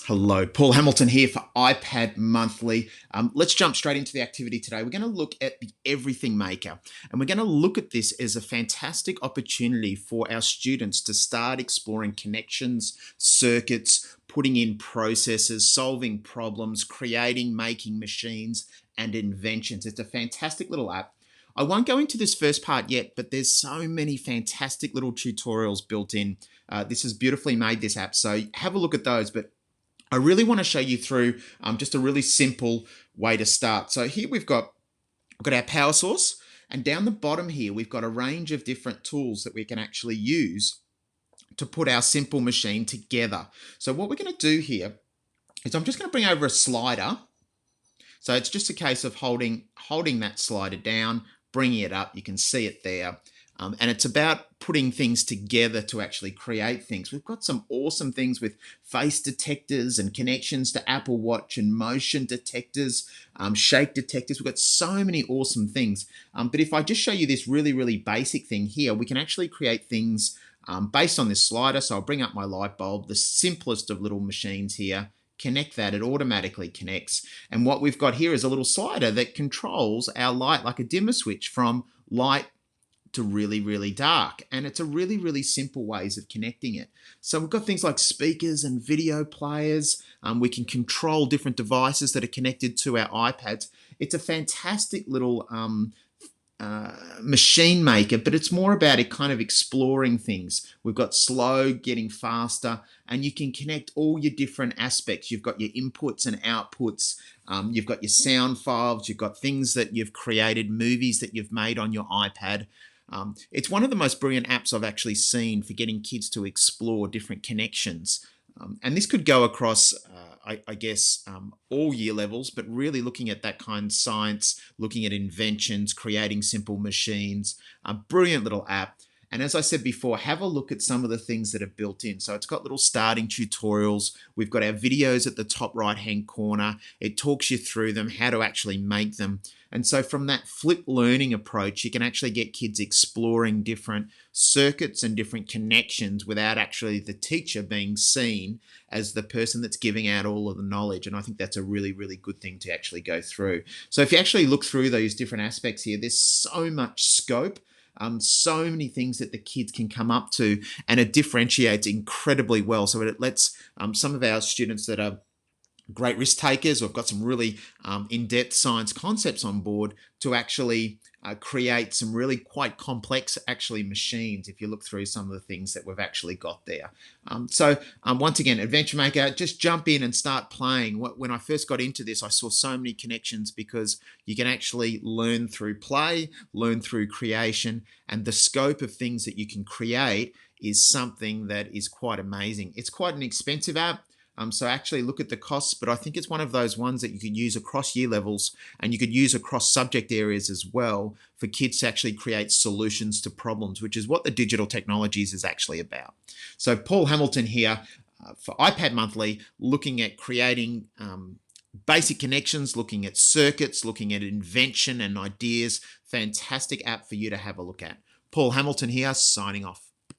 Hello, Paul Hamilton here for iPad Monthly. Let's jump straight into the activity today. We're going to look at the Everything Maker, and we're going to look at this as a fantastic opportunity for our students to start exploring connections, circuits, putting in processes, solving problems, creating, making machines, and inventions. It's a fantastic little app. I won't go into this first part yet, but there's so many fantastic little tutorials built in. This is beautifully made, this app, so have a look at those. But I really want to show you through just a really simple way to start. So here we've got our power source, and down the bottom here we've got a range of different tools that we can actually use to put our simple machine together. So what we're going to do here is I'm just going to bring over a slider. So it's just a case of holding that slider down, bringing it up. You can see it there. And it's about putting things together to actually create things. We've got some awesome things with face detectors and connections to Apple Watch and motion detectors, shake detectors. We've got so many awesome things. But if I just show you this really, really basic thing here, we can actually create things based on this slider. So I'll bring up my light bulb, the simplest of little machines here. Connect that, it automatically connects. And what we've got here is a little slider that controls our light like a dimmer switch from light to really, really dark. And it's a really, really simple ways of connecting it. So we've got things like speakers and video players. We can control different devices that are connected to our iPads. It's a fantastic little machine maker, but it's more about it kind of exploring things. We've got slow, getting faster, and you can connect all your different aspects. You've got your inputs and outputs. You've got your sound files. You've got things that you've created, movies that you've made on your iPad. It's one of the most brilliant apps I've actually seen for getting kids to explore different connections. And this could go across, I guess, all year levels, but really looking at that kind of science, looking at inventions, creating simple machines, a brilliant little app. And as I said before, have a look at some of the things that are built in. So it's got little starting tutorials. We've got our videos at the top right-hand corner. It talks you through them, how to actually make them. And so from that flip learning approach, you can actually get kids exploring different circuits and different connections without actually the teacher being seen as the person that's giving out all of the knowledge. And I think that's a really, really good thing to actually go through. So if you actually look through those different aspects here, there's so much scope. So many things that the kids can come up to, and it differentiates incredibly well. So it lets some of our students that are great risk takers, we've got some really in-depth science concepts on board to actually create some really quite complex actually machines if you look through some of the things that we've actually got there. Once again, Adventure Maker, just jump in and start playing. When I first got into this, I saw so many connections because you can actually learn through play, learn through creation, and the scope of things that you can create is something that is quite amazing. It's quite an expensive app. So actually look at the costs, but I think it's one of those ones that you could use across year levels, and you could use across subject areas as well for kids to actually create solutions to problems, which is what the digital technologies is actually about. So Paul Hamilton here for iPad Monthly, looking at creating basic connections, looking at circuits, looking at invention and ideas. Fantastic app for you to have a look at. Paul Hamilton here, signing off.